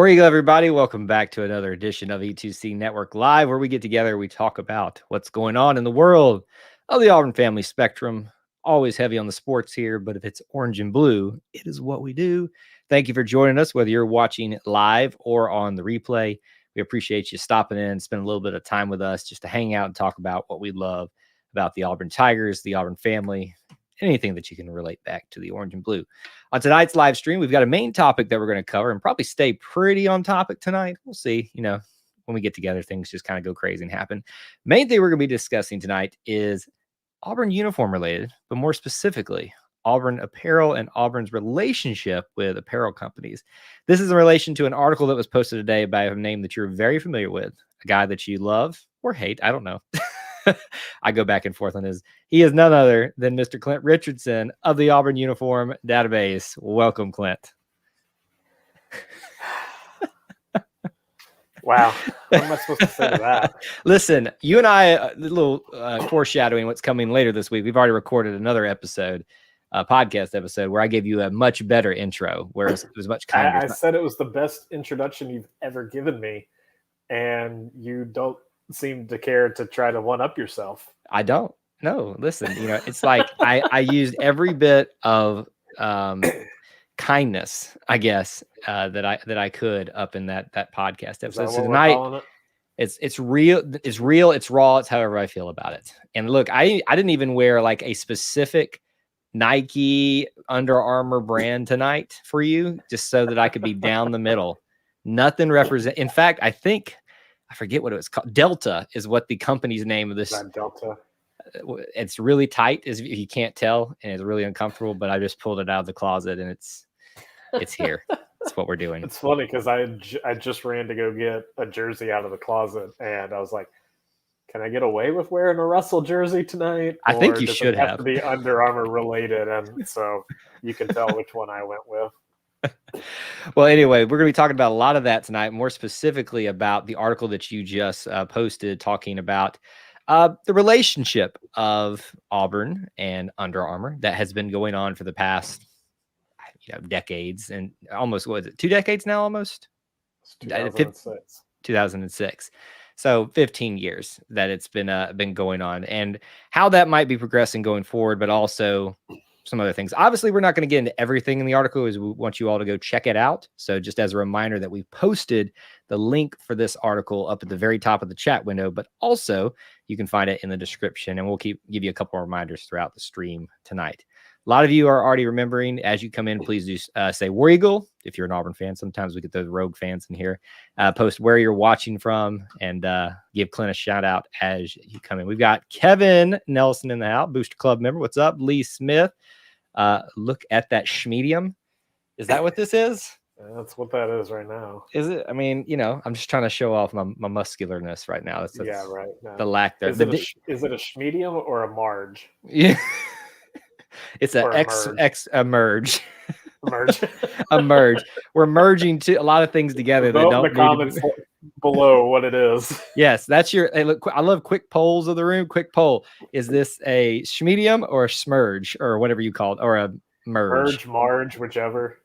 Where you go, everybody? Welcome back to another edition of E2C Network Live, where we get together, we talk about what's going on in the world of the Auburn family spectrum. Always heavy on the sports here, but if it's orange and blue, it is what we do. Thank you for joining us, whether you're watching live or on the replay. We appreciate you stopping in, spending a little bit of time with us just to hang out and talk about what we love about the Auburn Tigers, the Auburn family, anything that you can relate back to the orange and blue. On tonight's live stream, we've got a main topic that we're going to cover and probably stay pretty on topic tonight. We'll see. When we get together, things just kind of go crazy and happen. Main thing we're going to be discussing tonight is Auburn uniform related, but more specifically, Auburn apparel and Auburn's relationship with apparel companies. This is in relation to an article that was posted today by a name that you're very familiar with, a guy that you love or hate. I don't know. I go back and forth on his. He is none other than Mr. Clint Richardson of the Auburn Uniform Database. Welcome, Clint. Wow. What am I supposed to say to that? Listen, you and I, a little foreshadowing what's coming later this week. We've already recorded another episode, podcast episode, where I gave you a much better intro, where it was much kinder. I said it was the best introduction you've ever given me, and you don't seem to care to try to one-up yourself. I don't. No, listen, it's like I used every bit of kindness, I guess, that I could up in that podcast episode. So tonight, it's real, it's raw, it's however I feel about it. And look, I didn't even wear like a specific Nike Under Armour brand tonight for you, just so that I could be down the middle. Nothing represent. In fact, I forget what it was called. Delta is what the company's name of this. Delta. It's really tight, as you can't tell, and it's really uncomfortable. But I just pulled it out of the closet, and it's here. That's what we're doing. It's funny because I just ran to go get a jersey out of the closet, and I was like, "Can I get away with wearing a Russell jersey tonight?" I think you should have to be Under Armour related, and so you can tell which one I went with. Well, anyway, we're going to be talking about a lot of that tonight, more specifically about the article that you just posted talking about the relationship of Auburn and Under Armour that has been going on for the past decades, and almost, what is it, 2 decades now almost? It's 2006. 2006. So 15 years that it's been going on, and how that might be progressing going forward, but also some other things. Obviously, we're not going to get into everything in the article, as we want you all to go check it out. So just as a reminder that we posted the link for this article up at the very top of the chat window, but also you can find it in the description, and we'll give you a couple of reminders throughout the stream tonight. A lot of you are already remembering. As you come in, please do say War Eagle if you're an Auburn fan. Sometimes we get those rogue fans in here. Post where you're watching from, and give Clint a shout out as you come in. We've got Kevin Nelson in the house, Booster Club member. What's up? Lee Smith. Look at that schmedium. Is that what this is? That's what that is right now. Is it? I mean, I'm just trying to show off my muscularness right now. That's right. No. The lack there. Is it a schmedium or a Marge? Yeah. It's a merge. A merge. We're merging a lot of things together. Vote in the comments below what it is. Yes, that's hey, look, I love quick polls of the room. Quick poll: is this a schmedium or a smurge or whatever you call it, or a merge? Marge, whichever.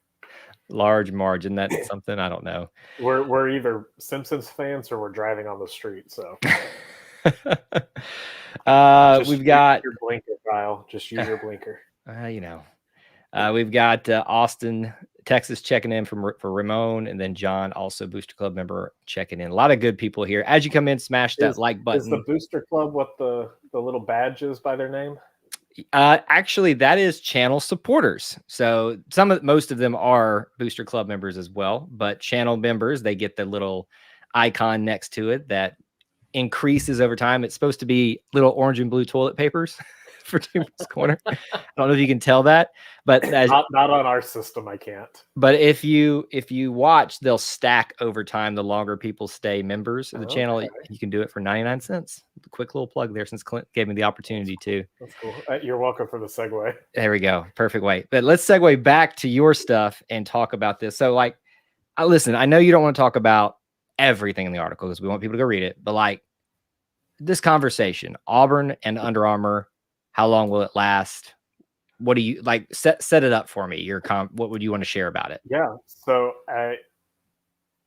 Large margin. That's something I don't know. We're either Simpsons fans or we're driving on the street. So. We've got your blinker, Kyle. Just use your blinker. We've got Austin, Texas checking in for Ramon, and then John, also Booster Club member, checking in. A lot of good people here. As you come in, smash that like button. Is the Booster Club what the little badge is by their name? Actually, that is channel supporters. So most of them are Booster Club members as well, but channel members, they get the little icon next to it that increases over time. It's supposed to be little orange and blue toilet papers for Team's Corner. I don't know if you can tell that, but not on our system, I can't. But if you watch, they'll stack over time. The longer people stay members of the channel, you can do it for 99 cents. Quick little plug there, since Clint gave me the opportunity to. That's cool. You're welcome for the segue. There we go. Perfect way. But let's segue back to your stuff and talk about this. So, listen, I know you don't want to talk about everything in the article because we want people to go read it, but this conversation, Auburn and Under Armour, how long will it last? What do you set it up for me? What would you want to share about it? Yeah. So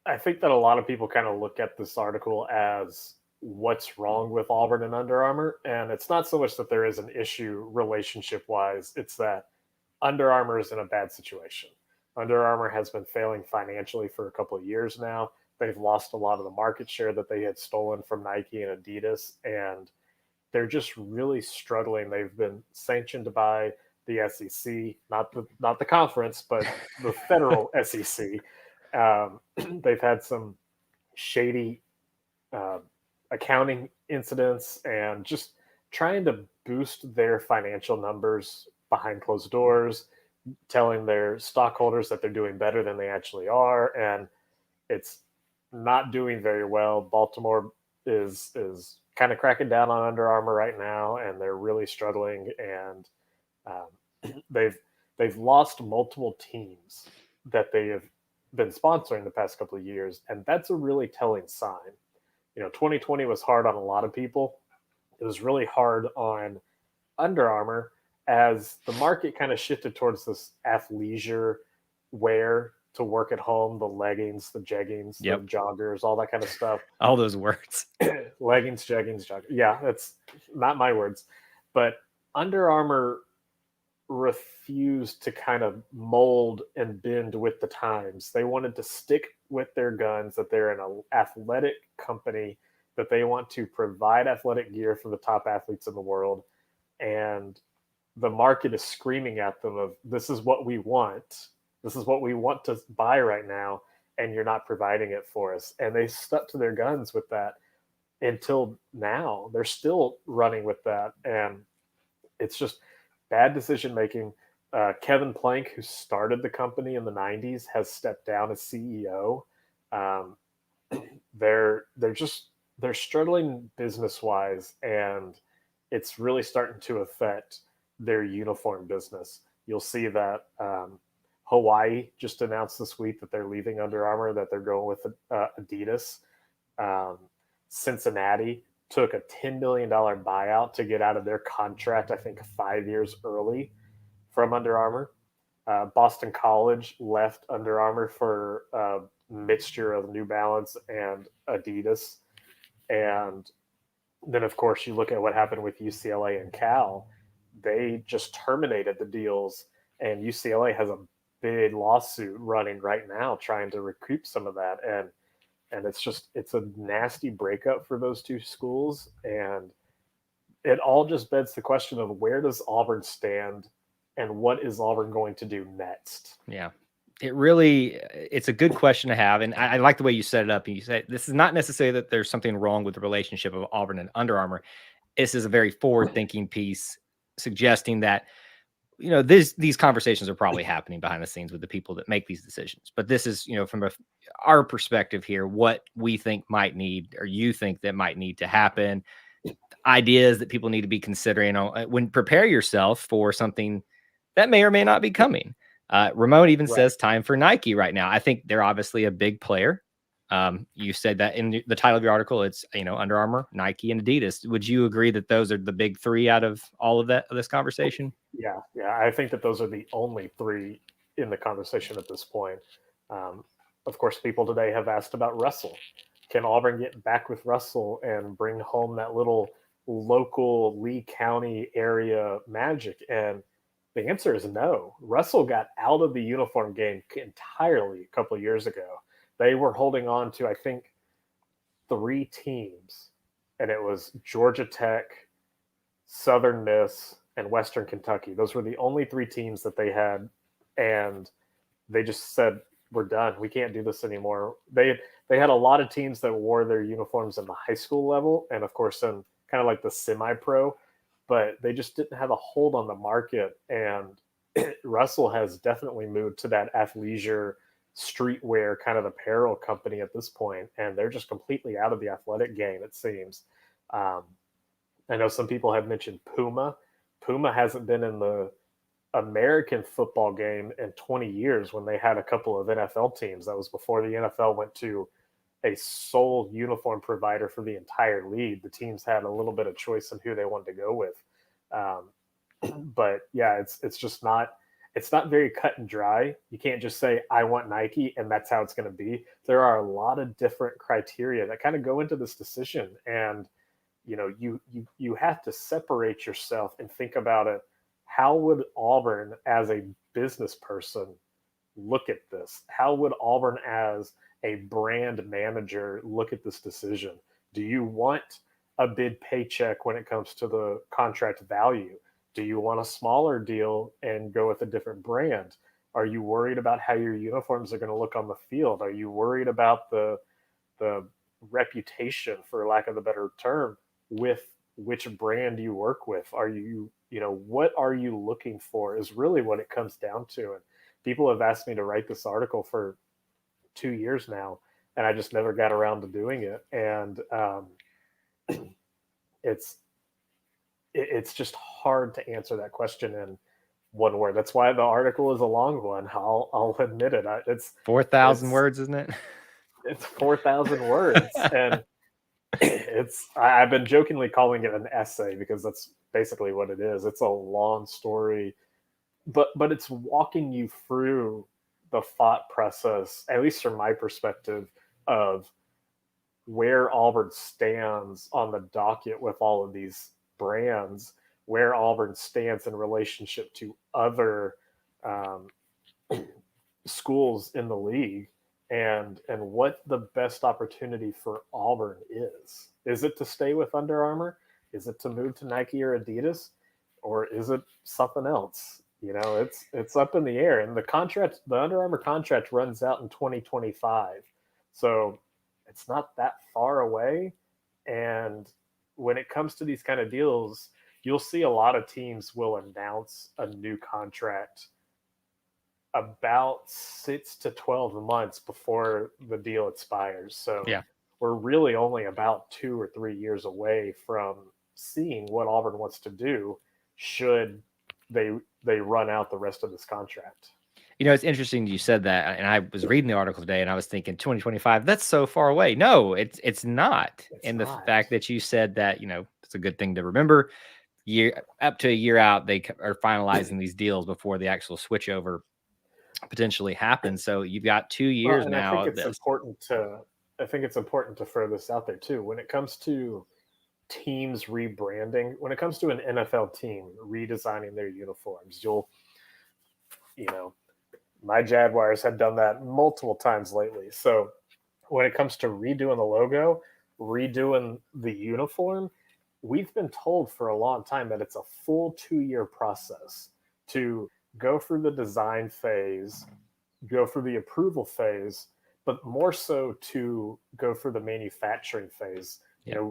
I think that a lot of people kind of look at this article as what's wrong with Auburn and Under Armour. And it's not so much that there is an issue relationship wise, it's that Under Armour is in a bad situation. Under Armour has been failing financially for a couple of years now. They've lost a lot of the market share that they had stolen from Nike and Adidas, and they're just really struggling. They've been sanctioned by the SEC, not the conference, but the federal SEC. They've had some shady uh, accounting incidents and just trying to boost their financial numbers behind closed doors, telling their stockholders that they're doing better than they actually are, and it's not doing very well. Baltimore is kind of cracking down on Under Armour right now, and they're really struggling. And they've lost multiple teams that they have been sponsoring the past couple of years, and that's a really telling sign. 2020 was hard on a lot of people. It was really hard on Under Armour as the market kind of shifted towards this athleisure wear to work at home, the leggings, the jeggings, the joggers, all that kind of stuff. All those words. Leggings, jeggings, joggers. Yeah, that's not my words. But Under Armour refused to kind of mold and bend with the times. They wanted to stick with their guns, that they're an athletic company, that they want to provide athletic gear for the top athletes in the world. And the market is screaming at them of, this is what we want. This is what we want to buy right now, and you're not providing it for us. And they stuck to their guns with that until now. They're still running with that. And it's just bad decision making. Kevin Plank, who started the company in the 90s, has stepped down as CEO. They're struggling business wise, and it's really starting to affect their uniform business. You'll see that Hawaii just announced this week that they're leaving Under Armour, that they're going with Adidas. Cincinnati took a $10 million buyout to get out of their contract, I think 5 years early from Under Armour. Boston College left Under Armour for a mixture of New Balance and Adidas. And then, of course, you look at what happened with UCLA and Cal. They just terminated the deals, and UCLA has a big lawsuit running right now trying to recoup some of that. And it's a nasty breakup for those two schools. And it all just begs the question of, where does Auburn stand and what is Auburn going to do next? Yeah. It's a good question to have. And I like the way you set it up. And you say, this is not necessarily that there's something wrong with the relationship of Auburn and Under Armour. This is a very forward thinking piece suggesting that, these conversations are probably happening behind the scenes with the people that make these decisions. But this is, from our perspective here, what we think might need, or you think that might need to happen, ideas that people need to be considering when prepare yourself for something that may or may not be coming. Ramon even says time for Nike right now. I think they're obviously a big player. You said that in the title of your article. It's Under Armour, Nike, and Adidas. Would you agree that those are the big three out of all of this conversation? Yeah. I think that those are the only three in the conversation at this point. Of course, people today have asked about Russell. Can Auburn get back with Russell and bring home that little local Lee County area magic? And the answer is no. Russell got out of the uniform game entirely a couple of years ago. They were holding on to, I think, 3 teams, and it was Georgia Tech, Southern Miss, and Western Kentucky. Those were the only 3 teams that they had, and they just said, we're done. We can't do this anymore. They had a lot of teams that wore their uniforms in the high school level, and of course in kind of like the semi-pro, but they just didn't have a hold on the market. And Russell has definitely moved to that athleisure streetwear kind of apparel company at this point, and they're just completely out of the athletic game, it seems. I know some people have mentioned Puma. Puma hasn't been in the American football game in 20 years when they had a couple of NFL teams. That was before the NFL went to a sole uniform provider for the entire league. The teams had a little bit of choice in who they wanted to go with. But yeah, it's just not it's not very cut and dry. You can't just say, I want Nike, and that's how it's going to be. There are a lot of different criteria that kind of go into this decision. And, you have to separate yourself and think about it. How would Auburn as a business person look at this? How would Auburn as a brand manager look at this decision? Do you want a big paycheck when it comes to the contract value? Do you want a smaller deal and go with a different brand? Are you worried about how your uniforms are going to look on the field? Are you worried about the reputation, for lack of a better term, with which brand you work with? Are you, what are you looking for is really what it comes down to. And people have asked me to write this article for 2 years now, and I just never got around to doing it. And it's just hard to answer that question in one word. That's why the article is a long one. I'll admit it. It's 4,000 words, isn't it? It's 4,000 words, and I've been jokingly calling it an essay because that's basically what it is. It's a long story, but it's walking you through the thought process, at least from my perspective, of where Auburn stands on the docket with all of these brands, where Auburn stands in relationship to other schools in the league, and what the best opportunity for Auburn is. Is it to stay with Under Armour? Is it to move to Nike or Adidas? Or is it something else? It's up in the air. And the Under Armour contract runs out in 2025. So it's not that far away. And when it comes to these kind of deals, you'll see a lot of teams will announce a new contract about 6 to 12 months before the deal expires. So yeah, we're really only about 2 or 3 years away from seeing what Auburn wants to do should they run out the rest of this contract. It's interesting you said that, and I was reading the article today, and I was thinking 2025. That's so far away. No, it's not. And the fact that you said that, it's a good thing to remember. Up to a year out, they are finalizing these deals before the actual switchover potentially happens. So you've got 2 years now. I think it's important to throw this out there too. When it comes to teams rebranding, when it comes to an NFL team redesigning their uniforms, my Jaguars have done that multiple times lately. So when it comes to redoing the logo, redoing the uniform, we've been told for a long time that it's a full 2-year process to go through the design phase, go through the approval phase, but more so to go through the manufacturing phase. Yeah.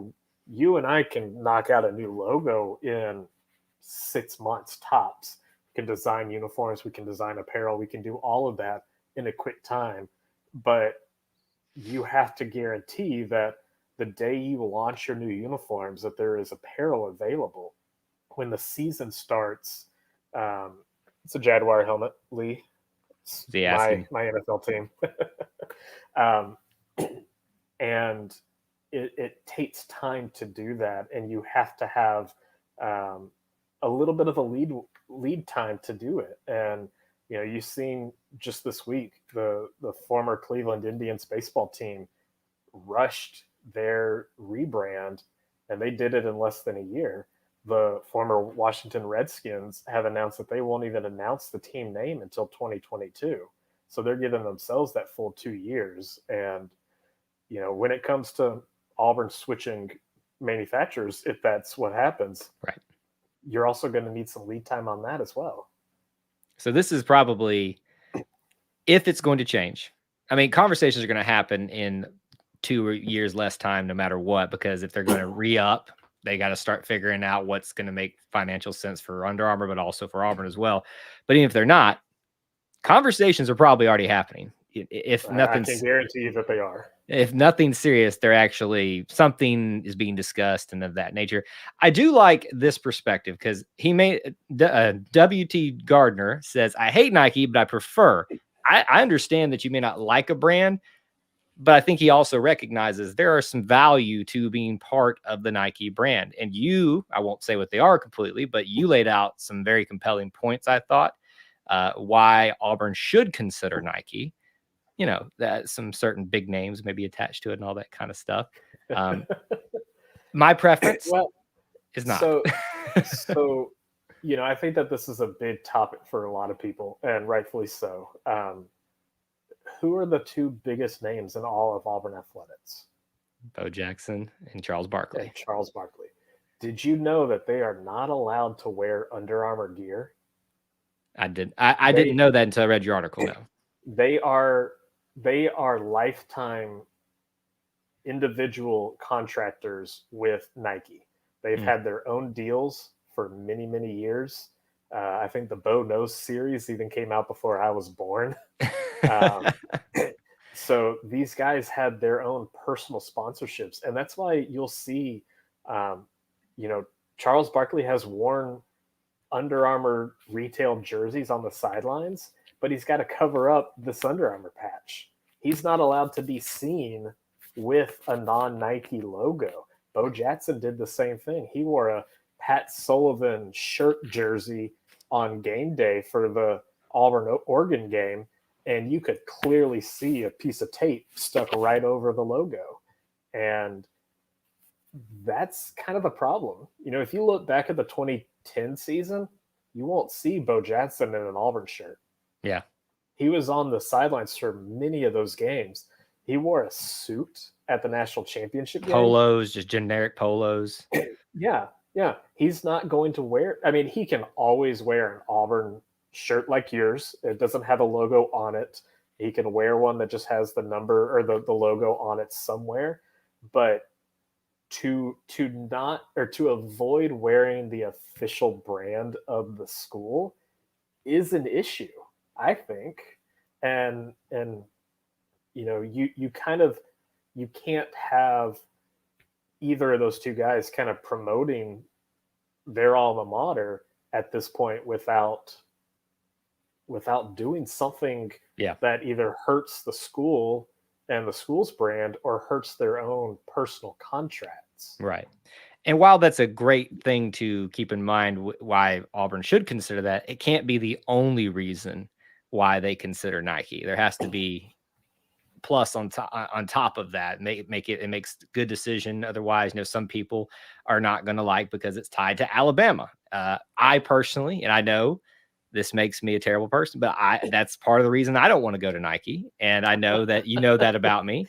You and I can knock out a new logo in 6 months tops. We can design uniforms, we can design apparel, we can do all of that in a quick time. But you have to guarantee that the day you launch your new uniforms, that there is apparel available. When the season starts, it's a Jaguar helmet, Lee. It's my NFL team. And it takes time to do that, and you have to have a little bit of a lead time to do it. And you've seen just this week the former Cleveland Indians baseball team rushed their rebrand, and they did it in less than a year. The former Washington Redskins have announced that they won't even announce the team name until 2022. So they're giving themselves that full 2 years. And when it comes to Auburn switching manufacturers, if that's what happens, right, you're also going to need some lead time on that as well. So this is probably, if it's going to change, I mean, conversations are going to happen in 2 years less time, no matter what, because if they're going to re-up, they got to start figuring out what's going to make financial sense for Under Armour, but also for Auburn as well. But even if they're not, conversations are probably already happening. If nothing, I can guarantee you that they are. If nothing serious, they're actually, something is being discussed and of that nature. I do like this perspective because he made W.T. Gardner says, I hate Nike, but I prefer. I understand that you may not like a brand, but I think he also recognizes there are some value to being part of the Nike brand. And I won't say what they are completely, but you laid out some very compelling points, I thought. why Auburn should consider Nike. That some certain big names maybe attached to it and all that kind of stuff. My preference is not. So, I think that this is a big topic for a lot of people, and rightfully so. Who are the two biggest names in all of Auburn athletics? Bo Jackson and Charles Barkley. And Charles Barkley. Did you know that they are not allowed to wear Under Armour gear? I didn't know that until I read your article. No. They are lifetime individual contractors with Nike. They've had their own deals for many, many years. I think the Bo Knows series even came out before I was born. So these guys had their own personal sponsorships, and that's why you'll see, Charles Barkley has worn Under Armour retail jerseys on the sidelines, but he's got to cover up this Under Armour patch. He's not allowed to be seen with a non-Nike logo. Bo Jackson did the same thing. He wore a Pat Sullivan shirt jersey on game day for the Auburn-Oregon game, and you could clearly see a piece of tape stuck right over the logo. And that's kind of a problem. If you look back at the 2010 season, you won't see Bo Jackson in an Auburn shirt. Yeah. He was on the sidelines for many of those games. He wore a suit at the national championship game. Polos, just generic polos. Yeah. He's not going to wear – he can always wear an Auburn shirt like yours. It doesn't have a logo on it. He can wear one that just has the number or the logo on it somewhere. But to avoid wearing the official brand of the school is an issue, I think. And you can't have either of those two guys kind of promoting their alma mater at this point without doing something that either hurts the school and the school's brand or hurts their own personal contracts. Right. And while that's a great thing to keep in mind why Auburn should consider that, it can't be the only reason why they consider Nike. There has to be plus on top of that. It makes a good decision. Otherwise, some people are not going to like because it's tied to Alabama. I personally, and I know this makes me a terrible person, but that's part of the reason I don't want to go to Nike. And I know that that about me.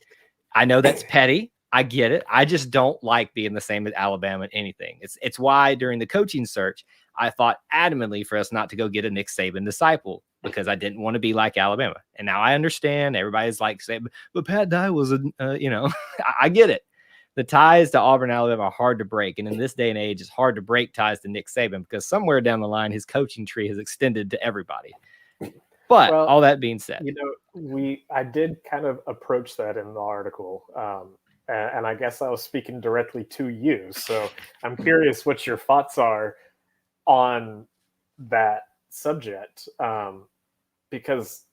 I know that's petty. I get it. I just don't like being the same as Alabama in anything. It's why during the coaching search, I fought adamantly for us not to go get a Nick Saban disciple because I didn't want to be like Alabama. And now I understand everybody's like saying, but Pat Dye was I get it. The ties to Auburn, Alabama are hard to break. And in this day and age, it's hard to break ties to Nick Saban because somewhere down the line, his coaching tree has extended to everybody. But all that being said, I did kind of approach that in the article. And I guess I was speaking directly to you. So I'm curious what your thoughts are on that subject, because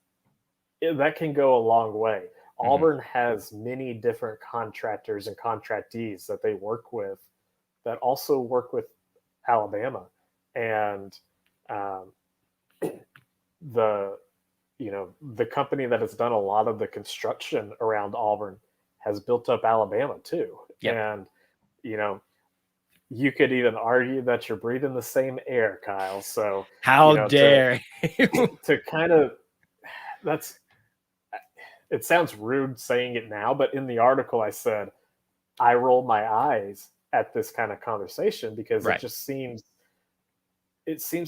that can go a long way. Auburn has many different contractors and contractees that they work with that also work with Alabama. And the company that has done a lot of the construction around Auburn has built up Alabama too. Yep. And, you could even argue that you're breathing the same air, Kyle. So how dare you? To kind of, it sounds rude saying it now, but in the article I said, I roll my eyes at this kind of conversation because it just seems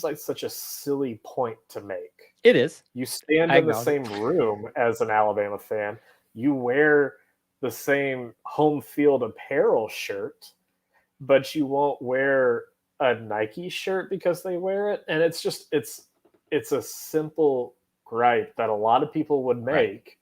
like such a silly point to make. It is. You stand in the same room as an Alabama fan. You wear the same home field apparel shirt, but you won't wear a Nike shirt because they wear it. And it's a simple gripe that a lot of people would make,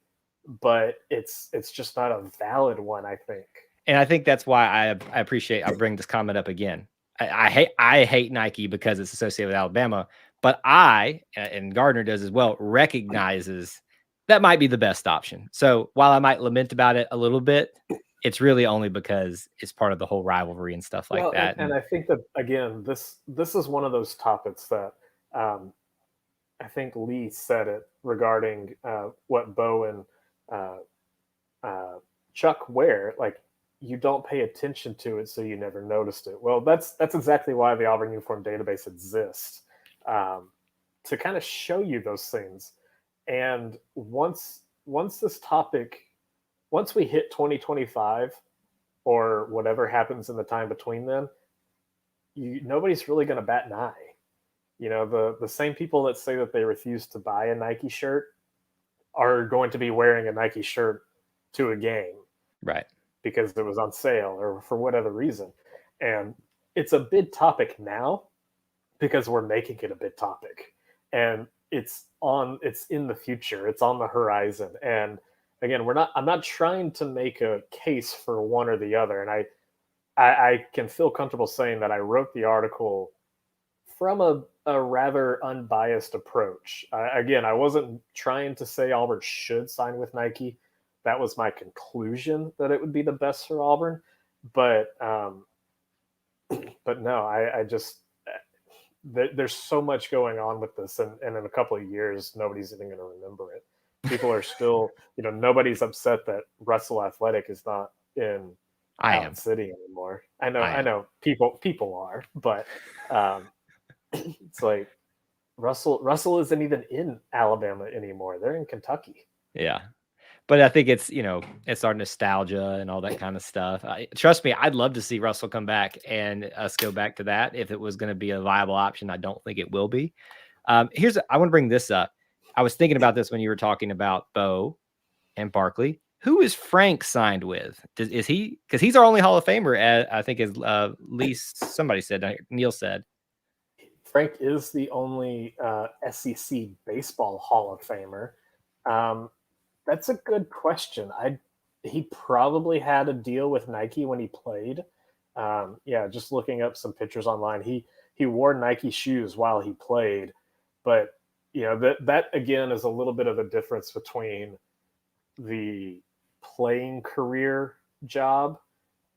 but it's just not a valid one, I think. And I think that's why I appreciate, I'll bring this comment up again. I hate Nike because it's associated with Alabama, but and Gardner does as well, recognizes that might be the best option. So while I might lament about it a little bit, it's really only because it's part of the whole rivalry and stuff like that. And I think that, again, this is one of those topics that I think Lee said it regarding what Bo and Chuck wear. Like, you don't pay attention to it, so you never noticed it. Well, that's exactly why the Auburn Uniform Database exists, um, to kind of show you those things. And once this topic, once we hit 2025 or whatever happens in the time between then, nobody's really going to bat an eye. The same people that say that they refuse to buy a Nike shirt are going to be wearing a Nike shirt to a game, right? Because it was on sale or for whatever reason. And it's a big topic now because we're making it a big topic. And it's in the future. It's on the horizon. And again, I'm not trying to make a case for one or the other. And I can feel comfortable saying that I wrote the article from a rather unbiased approach. Again, I wasn't trying to say Auburn should sign with Nike. That was my conclusion, that it would be the best for Auburn. But no, I just there's so much going on with this, and in a couple of years, nobody's even going to remember it. People are still, nobody's upset that Russell Athletic is not in Allen City anymore. I know people are, but it's like Russell isn't even in Alabama anymore. They're in Kentucky. Yeah. But I think it's our nostalgia and all that kind of stuff. Trust me, I'd love to see Russell come back and us go back to that if it was going to be a viable option. I don't think it will be. I want to bring this up. I was thinking about this when you were talking about Bo and Barkley. Who is Frank signed with? Is he? Because he's our only Hall of Famer, I think, as least somebody said. Neil said. Frank is the only SEC baseball Hall of Famer. That's a good question. He probably had a deal with Nike when he played. Just looking up some pictures online, he wore Nike shoes while he played, but that again is a little bit of a difference between the playing career job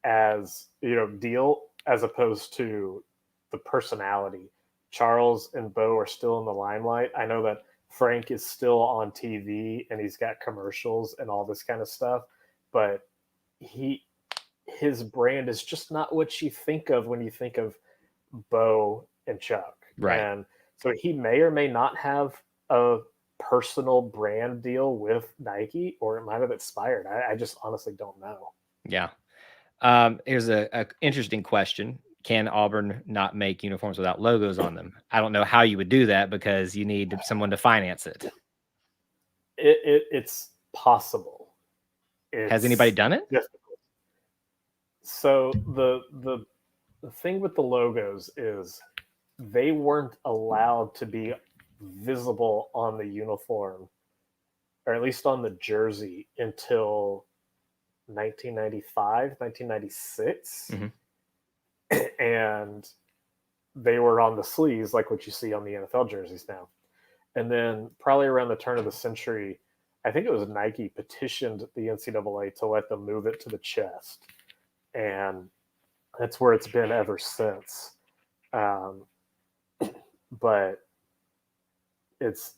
as deal as opposed to the personality. Charles and Bo are still in the limelight. I know that Frank is still on TV and he's got commercials and all this kind of stuff, but his brand is just not what you think of when you think of Bo and Chuck. Right. And so he may or may not have a personal brand deal with Nike, or it might have expired. I just honestly don't know. Yeah. Here's a interesting question. Can Auburn not make uniforms without logos on them? I don't know how you would do that because you need someone to finance it. It's possible. Has anybody done it? Difficult. So the thing with the logos is they weren't allowed to be visible on the uniform, or at least on the jersey, until 1995, 1996. Mm-hmm. And they were on the sleeves, like what you see on the NFL jerseys now. And then probably around the turn of the century, I think it was Nike petitioned the NCAA to let them move it to the chest. And that's where it's been ever since. But it's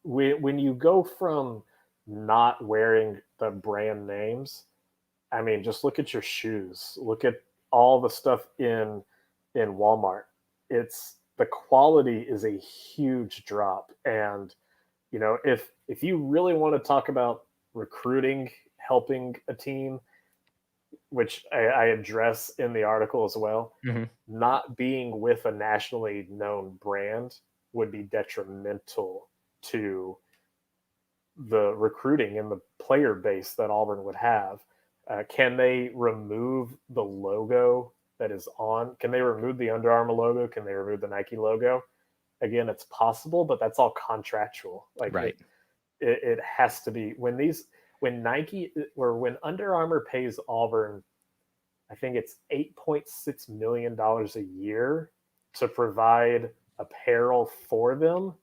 when you go from not wearing the brand names, I mean, just look at your shoes. Look at all the stuff in Walmart. The quality is a huge drop. And if you really want to talk about recruiting, helping a team, which I address in the article as well, mm-hmm. not being with a nationally known brand would be detrimental to the recruiting and the player base that Auburn would have. Can they remove the logo that is on? Can they remove the Under Armour logo? Can they remove the Nike logo? Again, it's possible, but that's all contractual. Like, right. It has to be when Under Armour pays Auburn, I think it's $8.6 million a year to provide apparel for them.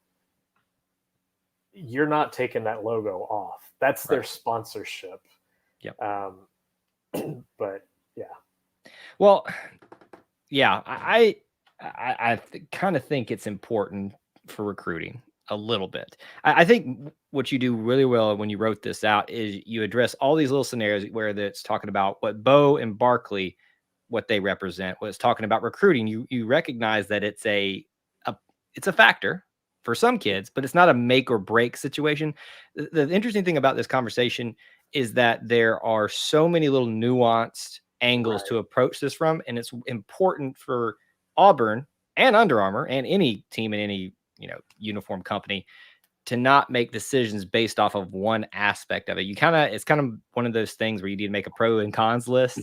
You're not taking that logo off. That's right. Their sponsorship. Yep. But yeah. Well, yeah, I kind of think it's important for recruiting a little bit. I think what you do really well when you wrote this out is you address all these little scenarios where it's talking about what Bo and Barkley, what they represent, what it's talking about recruiting. You recognize that it's a factor for some kids, but it's not a make or break situation. The interesting thing about this conversation is that there are so many little nuanced angles to approach this from, and it's important for Auburn and Under Armour and any team in any uniform company to not make decisions based off of one aspect of it. It's kind of one of those things where you need to make a pro and cons list.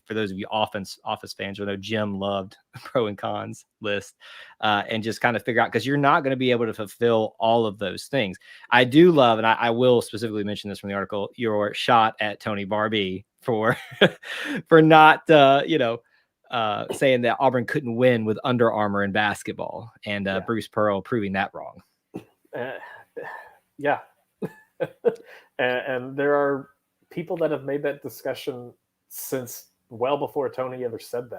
For those of you office fans, I know Jim loved a pro and cons list, and just kind of figure out, because you're not going to be able to fulfill all of those things. I do love, and I will specifically mention this from the article, your shot at Tony Barbee for not saying that Auburn couldn't win with Under Armour in basketball, and Bruce Pearl proving that wrong. Yeah. and there are people that have made that discussion since well before Tony ever said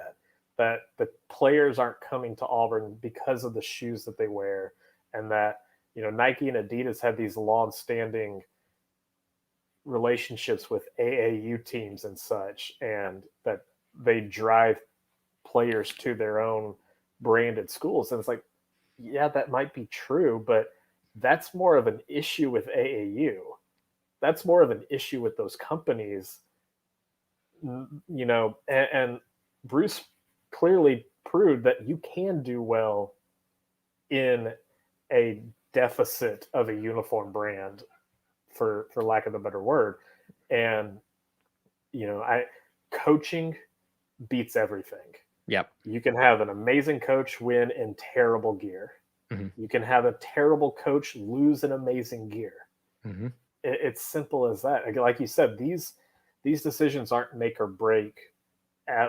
that the players aren't coming to Auburn because of the shoes that they wear, and that Nike and Adidas have these long-standing relationships with AAU teams and such, and that they drive players to their own branded schools. And it's like, yeah, that might be true, but that's more of an issue with AAU. That's more of an issue with those companies, and Bruce clearly proved that you can do well in a deficit of a uniform brand, for lack of a better word. And, coaching beats everything. Yep. You can have an amazing coach win in terrible gear. Mm-hmm. You can have a terrible coach lose an amazing gear. Mm-hmm. It's simple as that. Like you said, these decisions aren't make or break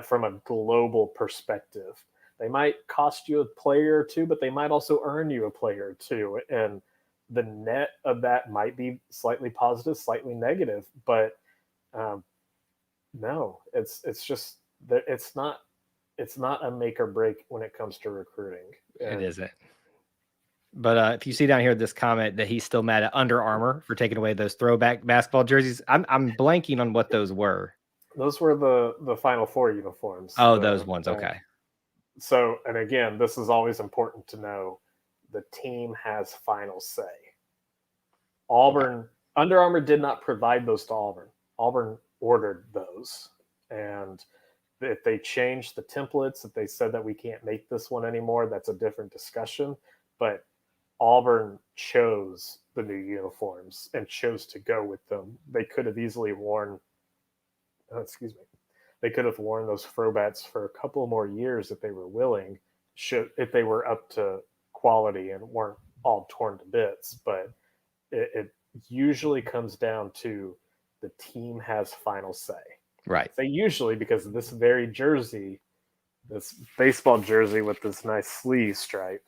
from a global perspective. They might cost you a player or two, but they might also earn you a player or two. And the net of that might be slightly positive, slightly negative. But no, it's just that it's not a make or break when it comes to recruiting. It isn't. But if you see down here this comment that he's still mad at Under Armour for taking away those throwback basketball jerseys, I'm blanking on what those were. Those were the Final Four uniforms. Oh, those ones. Okay. So, and again, this is always important to know: the team has final say. Under Armour did not provide those to Auburn. Auburn ordered those, and if they changed the templates, if they said that we can't make this one anymore, that's a different discussion. But Auburn chose the new uniforms and chose to go with them. They could have easily worn, they could have worn those throwbacks for a couple more years if they were willing, if they were up to quality and weren't all torn to bits. But it usually comes down to the team has final say. Right. They usually, because this very jersey, this baseball jersey with this nice sleeve stripe,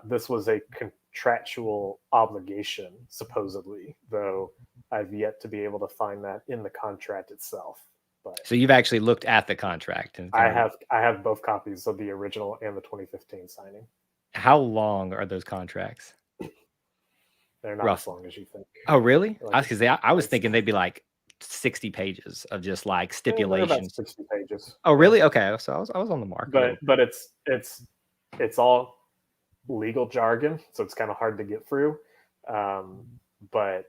this was a contractual obligation, supposedly, though I've yet to be able to find that in the contract itself. But so you've actually looked at the contract, and I have both copies of the original and the 2015 signing. How long are those contracts? They're not as long as you think. Oh, really? Because I was thinking they'd be like 60 pages of just like stipulations. About 60 pages. Oh, really? Okay, so I was on the mark. But it's all legal jargon, so it's kind of hard to get through. But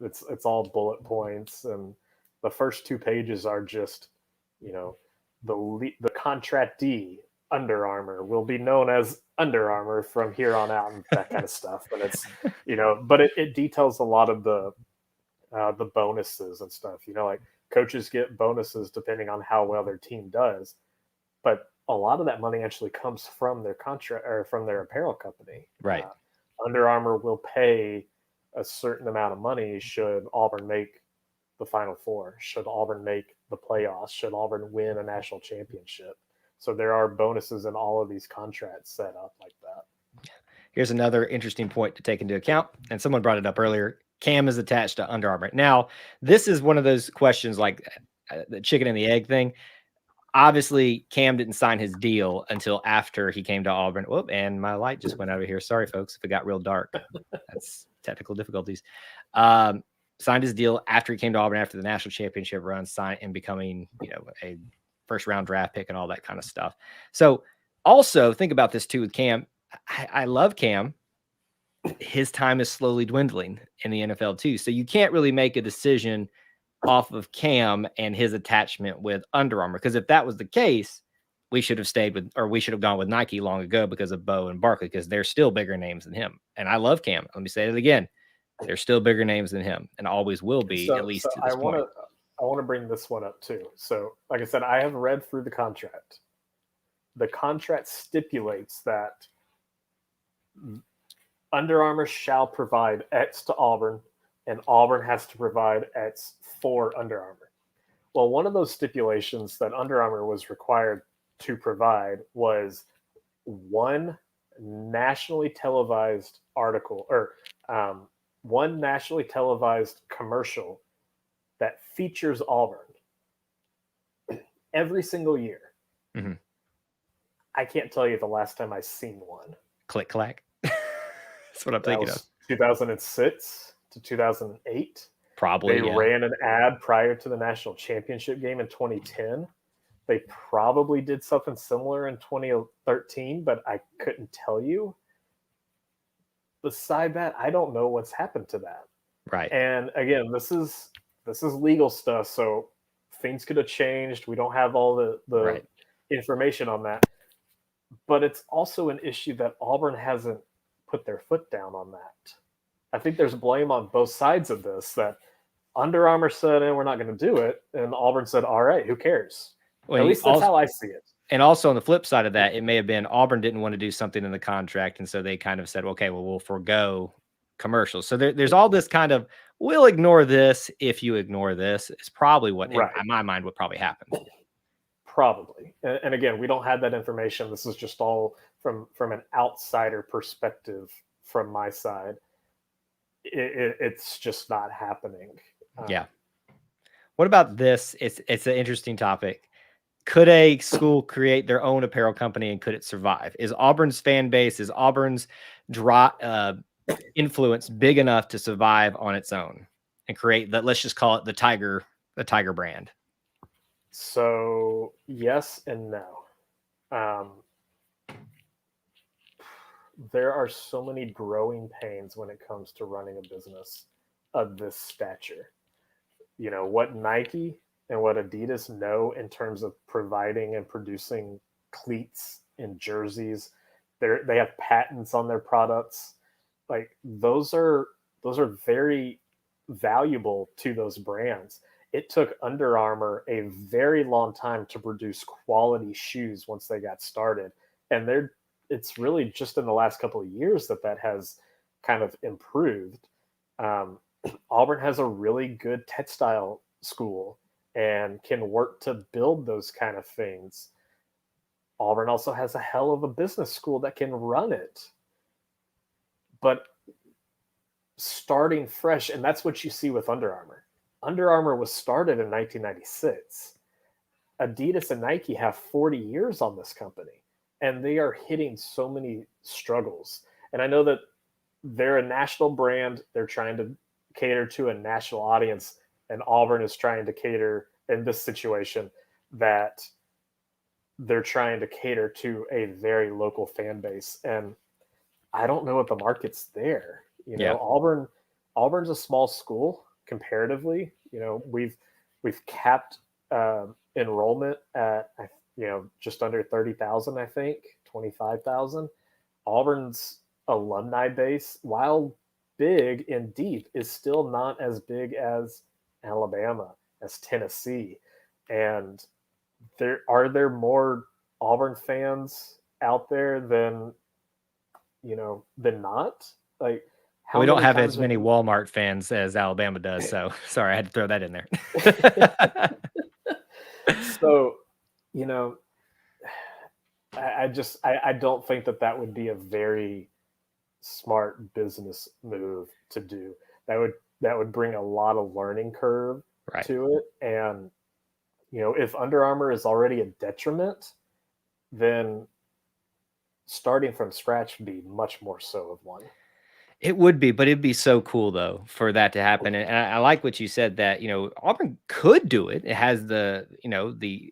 it's all bullet points, and the first 2 pages are just, the contractee Under Armour will be known as Under Armour from here on out, and that kind of stuff. And it's, but it details a lot of the bonuses and stuff. Like coaches get bonuses depending on how well their team does, but a lot of that money actually comes from their contract or from their apparel company. Right. Under Armour will pay a certain amount of money should Auburn make the Final Four, should Auburn make the playoffs, should Auburn win a national championship. So there are bonuses in all of these contracts set up like that. Here's another interesting point to take into account, and someone brought it up earlier. Cam is attached to Under Armour. Now, this is one of those questions like the chicken and the egg thing. obviously Cam didn't sign his deal until after he came to Auburn. Whoop, and my light just went over here. Sorry, folks, if it got real dark. That's technical difficulties. Signed his deal after he came to Auburn after the national championship run, and becoming, a first round draft pick and all that kind of stuff. So also think about this too with Cam. I love Cam. His time is slowly dwindling in the NFL too. So you can't really make a decision off of Cam and his attachment with Under Armour. Because if that was the case, we should have gone with Nike long ago because of Bo and Barkley, because they're still bigger names than him. And I love Cam. Let me say it again. They're still bigger names than him and always will be, at least to this point. I want to bring this one up too. So, like I said, I have read through the contract. The contract stipulates that Under Armour shall provide X to Auburn, and Auburn has to provide X for Under Armour. Well, one of those stipulations that Under Armour was required to provide was one nationally televised article, or one nationally televised commercial that features Auburn every single year. Mm-hmm. I can't tell you the last time I seen one. Click clack. That's what I'm thinking of. 2006 to 2008. Probably. They ran an ad prior to the national championship game in 2010. They probably did something similar in 2013, but I couldn't tell you. Beside that, I don't know what's happened to that. Right. And again, this is legal stuff, so things could have changed. We don't have all the right. information on that. But it's also an issue that Auburn hasn't put their foot down on that. I think there's blame on both sides of this, that Under Armour said, we're not going to do it. And Auburn said, all right, who cares? Well, at least that's how I see it. And also on the flip side of that, it may have been Auburn didn't want to do something in the contract. And so they kind of said, okay, well, we'll forego commercials. So there's all this kind of, we'll ignore this if you ignore this. It's probably what, in my mind, would probably happen. Probably. And again, we don't have that information. This is just all from an outsider perspective from my side. It's just not happening. Yeah. What about this? It's an interesting topic. Could a school create their own apparel company and could it survive? Is Auburn's fan base, is Auburn's influence big enough to survive on its own and create that? Let's just call it the Tiger brand. So yes and no. There are so many growing pains when it comes to running a business of this stature. You know, what Nike and what Adidas know in terms of providing and producing cleats and jerseys, they have patents on their products. Like those are very valuable to those brands. It took Under Armour a very long time to produce quality shoes once they got started. And it's really just in the last couple of years that has kind of improved. Auburn has a really good textile school and can work to build those kind of things. Auburn also has a hell of a business school that can run it. But starting fresh, and that's what you see with Under Armour. Under Armour was started in 1996. Adidas and Nike have 40 years on this company, and they are hitting so many struggles. And I know that they're a national brand. They're trying to cater to a national audience, and Auburn is trying to cater in this situation that they're trying to cater to a very local fan base. And I don't know if the market's there. You know, Auburn's a small school comparatively. You know, we've capped enrollment at, just under 30,000, I think, 25,000. Auburn's alumni base, while big and deep, is still not as big as Alabama, as Tennessee. And are there more Auburn fans out there than not? Like, we don't have as many Walmart fans as Alabama does. So sorry, I had to throw that in there. So, I don't think that would be a very smart business move to do. That would bring a lot of learning curve to it. And If Under Armour is already a detriment, then starting from scratch would be much more so of one. It would be, but it'd be so cool though for that to happen. And I like what you said that, Auburn could do it. It has the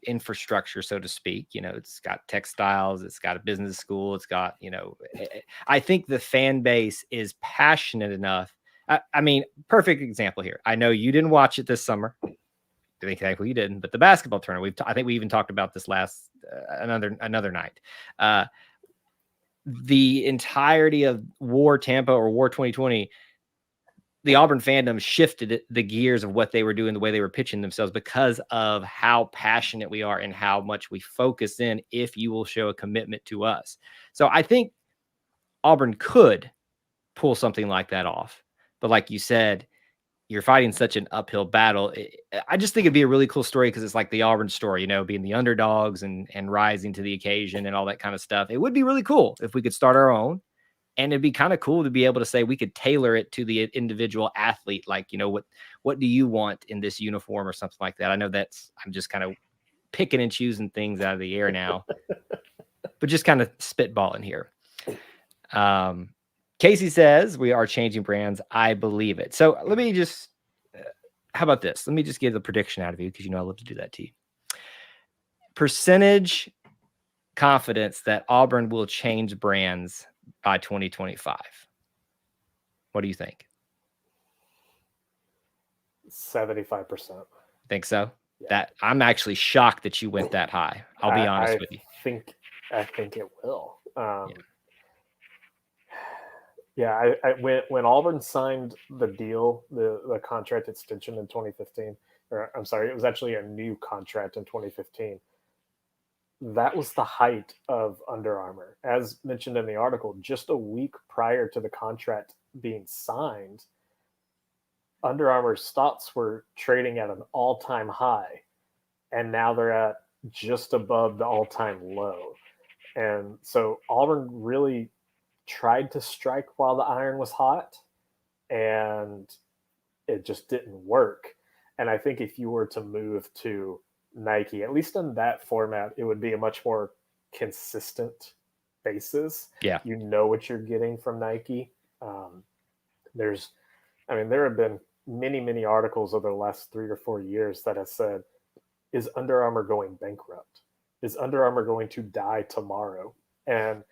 infrastructure, so to speak. It's got textiles, it's got a business school, it's got, I think the fan base is passionate enough. I mean, perfect example here. I know you didn't watch it this summer. Exactly, you didn't, but the basketball tournament, I think we even talked about this last another night. The entirety of War Tampa or War 2020, the Auburn fandom shifted the gears of what they were doing, the way they were pitching themselves, because of how passionate we are and how much we focus in if you will show a commitment to us. So I think Auburn could pull something like that off. But like you said, you're fighting such an uphill battle. I just think it'd be a really cool story because it's like the Auburn story, being the underdogs and rising to the occasion and all that kind of stuff. It would be really cool if we could start our own, and it'd be kind of cool to be able to say we could tailor it to the individual athlete. Like, what do you want in this uniform or something like that? I know I'm just kind of picking and choosing things out of the air now, but just kind of spitballing here. Casey says we are changing brands. I believe it. So let me just, how about this? Let me just get the prediction out of you because I love to do that to you. Percentage confidence that Auburn will change brands by 2025. What do you think? 75%. Think so? Yeah. That I'm actually shocked that you went that high. I'll be honest with you. I think it will. Yeah, when Auburn signed the deal, the contract extension in 2015, or I'm sorry, it was actually a new contract in 2015. That was the height of Under Armour. As mentioned in the article, just a week prior to the contract being signed, Under Armour's stocks were trading at an all-time high, and now they're at just above the all-time low. And so Auburn really tried to strike while the iron was hot, and it just didn't work. And I think if you were to move to Nike, at least in that format, it would be a much more consistent basis. Yeah. You know what you're getting from Nike. There have been many articles over the last 3 or 4 years that have said, is Under Armour going bankrupt? Is Under Armour going to die tomorrow? And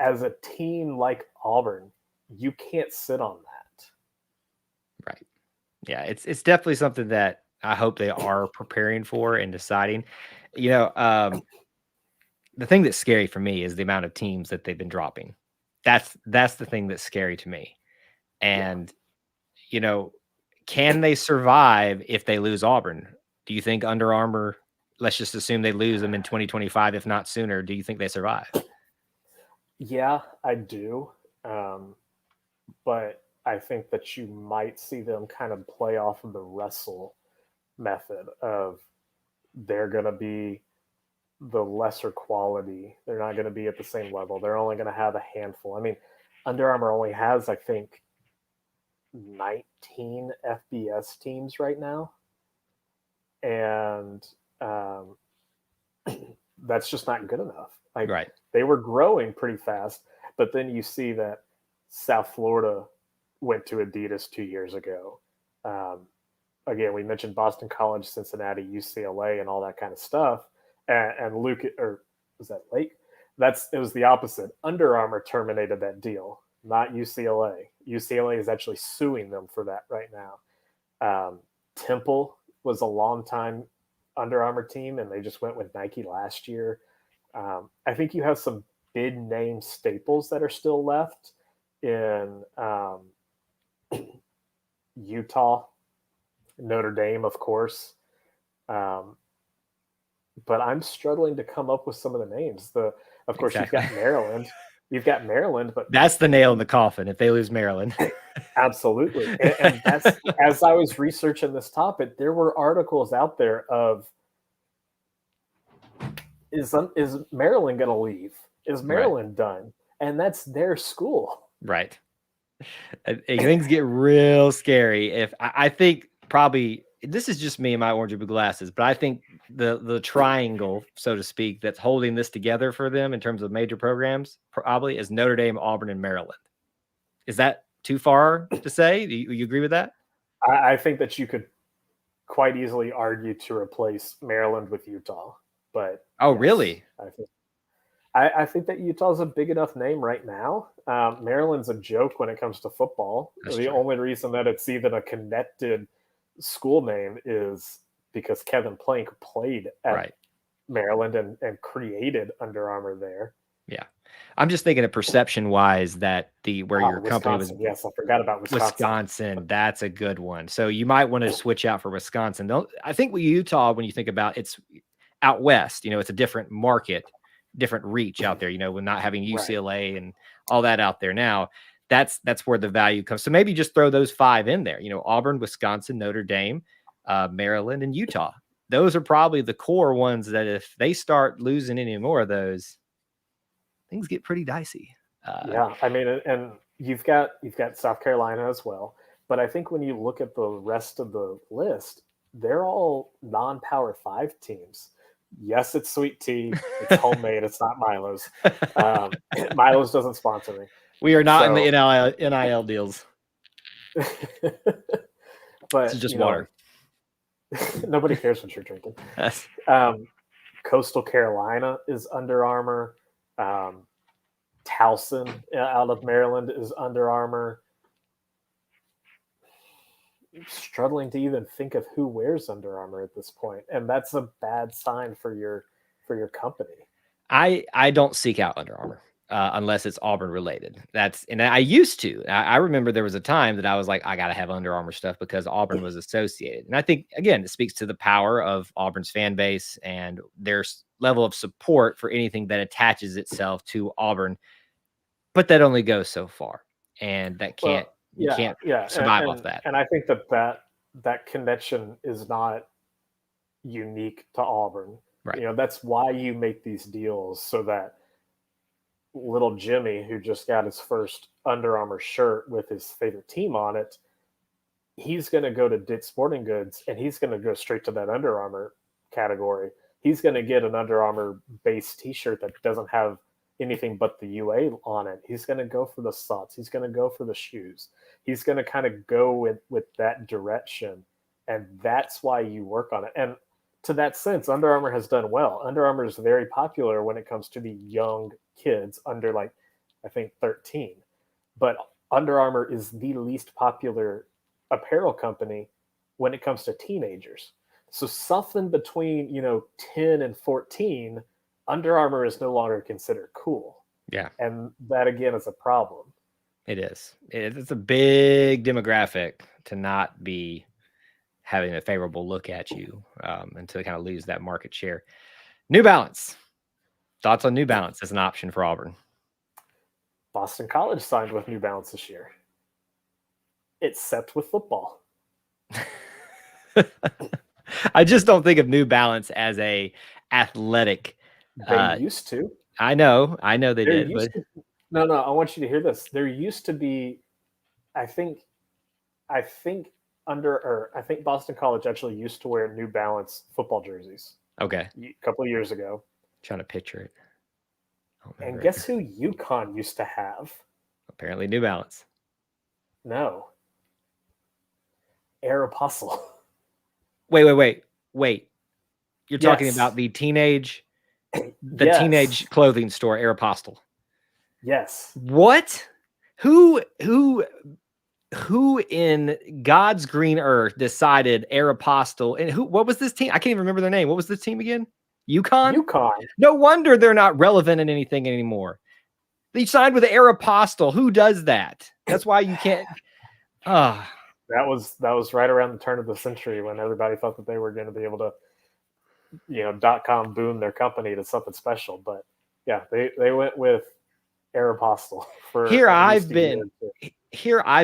as a team like Auburn, you can't sit on that. Right. Yeah, it's definitely something that I hope they are preparing for and deciding. The thing that's scary for me is the amount of teams that they've been dropping. That's the thing that's scary to me. And, can they survive if they lose Auburn? Do you think Under Armour, let's just assume they lose them in 2025, if not sooner, do you think they survive? Yeah, I do. But I think that you might see them kind of play off of the wrestle method of they're going to be the lesser quality. They're not going to be at the same level. They're only going to have a handful. I mean, Under Armour only has, I think, 19 FBS teams right now. And that's just not good enough. Right. They were growing pretty fast, but then you see that South Florida went to Adidas 2 years ago. Again, we mentioned Boston College, Cincinnati, UCLA, and all that kind of stuff. And Luke, or was that Lake? It was the opposite. Under Armour terminated that deal, not UCLA. UCLA is actually suing them for that right now. Temple was a long time Under Armour team, and they just went with Nike last year. I think you have some big name staples that are still left in Utah, Notre Dame, of course. But I'm struggling to come up with some of the names. Of course, exactly. You've got Maryland. You've got Maryland, but that's the nail in the coffin if they lose Maryland. Absolutely. And that's, as I was researching this topic, there were articles out there of, is Maryland going to leave? Is Maryland done? And that's their school. Right. Things get real scary. If I think probably this is just me and my orange and blue glasses, but I think the triangle, so to speak, that's holding this together for them in terms of major programs probably is Notre Dame, Auburn, and Maryland. Is that too far to say? Do you agree with that? I think that you could quite easily argue to replace Maryland with Utah, but oh, yes, really? I think that Utah's a big enough name right now. Maryland's a joke when it comes to football. That's the true. only reason that it's even a connected school name is because Kevin Plank played at Maryland and created Under Armour there. Yeah. I'm just thinking of perception-wise that where your company was. Yes, I forgot about Wisconsin. That's a good one. So you might want to switch out for Wisconsin. I think with Utah, when you think about it's out west, it's a different market, different reach out there, with not having UCLA and all that out there now. That's where the value comes. So maybe just throw those 5 in there, Auburn, Wisconsin, Notre Dame, Maryland, and Utah. Those are probably the core ones that if they start losing any more of those, things get pretty dicey. Yeah, I mean, and you've got South Carolina as well, but I think when you look at the rest of the list, they're all non-Power 5 teams. Yes, it's Sweet Tea. It's homemade. It's not Milo's. Milo's doesn't sponsor me. We are not in the NIL deals. But it's just water. Nobody cares what you're drinking. Coastal Carolina is Under Armour. Towson out of Maryland is Under Armour. I'm struggling to even think of who wears Under Armour at this point, and that's a bad sign for your company. I don't seek out Under Armour unless it's Auburn related. And I used to. I remember there was a time that I was like, I got to have Under Armour stuff because Auburn was associated. And I think, again, it speaks to the power of Auburn's fan base and their level of support for anything that attaches itself to Auburn. But that only goes so far. And that can't, you can't survive off that. And I think that connection is not unique to Auburn. Right. That's why you make these deals so that little Jimmy, who just got his first Under Armour shirt with his favorite team on it, he's going to go to Dick's Sporting Goods and he's going to go straight to that Under Armour category. He's going to get an Under Armour base t-shirt that doesn't have anything but the UA on it. He's going to go for the socks. He's going to go for the shoes. He's going to kind of go with that direction. And that's why you work on it. And to that sense, Under Armour has done well. Under Armour is very popular when it comes to the young kids under, I think 13. But Under Armour is the least popular apparel company when it comes to teenagers. So something between, 10 and 14, Under Armour is no longer considered cool. Yeah. And that, again, is a problem. It is. It's a big demographic to not be having a favorable look at you and to kind of lose that market share. New Balance. Thoughts on New Balance as an option for Auburn? Boston College signed with New Balance this year. Except with football. I just don't think of New Balance as a athletic. They used to. I know they did. But no, I want you to hear this. There used to be, I think Boston College actually used to wear New Balance football jerseys. Okay. A couple of years ago. Trying to picture it. And guess who UConn used to have? Apparently New Balance. No. Aeropostale. Wait. You're talking about the teenage clothing store, Aeropostale. Yes. What? Who in God's green earth decided Aeropostale? And what was this team? I can't even remember their name. What was this team again? UConn? No wonder they're not relevant in anything anymore. They signed with Aeropostale. Who does that? That's why you can't. That was right around the turn of the century when everybody thought that they were going to be able to, .com boom their company to something special. But yeah, they went with Aeropostale for Here I've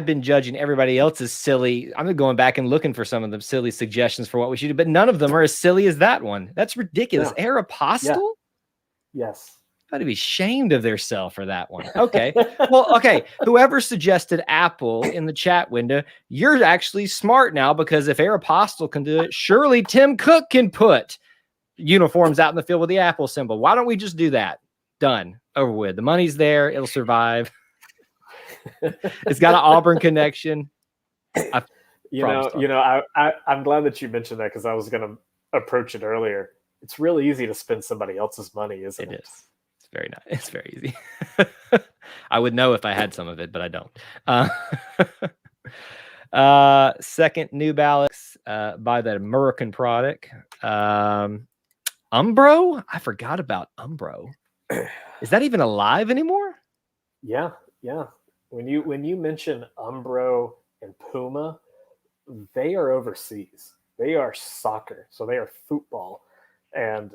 been judging everybody else's silly. I'm going back and looking for some of the silly suggestions for what we should do, but none of them are as silly as that one. That's ridiculous. Yeah. Aeropostale? Yeah. Yes. Somebody be ashamed of theirself for that one. Okay. Well, okay. Whoever suggested Apple in the chat window, you're actually smart now, because if Aeropostale can do it, surely Tim Cook can put uniforms out in the field with the Apple symbol. Why don't we just do that? Done. Over with. The money's there. It'll survive. It's got an Auburn connection. I'm glad that you mentioned that, because I was going to approach it earlier. It's really easy to spend somebody else's money, isn't it? It is. It's very nice. It's very easy. I would know if I had some of it, but I don't. Second New Balance by that American product. Umbro? I forgot about Umbro. Is that even alive anymore? Yeah. When you mention Umbro and Puma, they are overseas. They are soccer, so they are football. And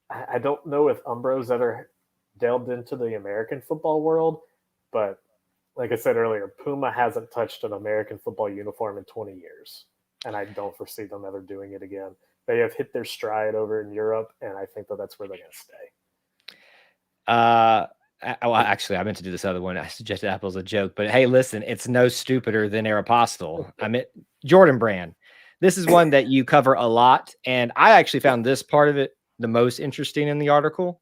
I don't know if Umbro's ever delved into the American football world, but like I said earlier, Puma hasn't touched an American football uniform in 20 years, and I don't foresee them ever doing it again. They have hit their stride over in Europe, and I think that's where they're going to stay. Well, actually, I meant to do this other one. I suggested Apple's a joke, but hey, listen, it's no stupider than Aeropostale. I mean, Jordan Brand. This is one that you cover a lot, and I actually found this part of it the most interesting in the article,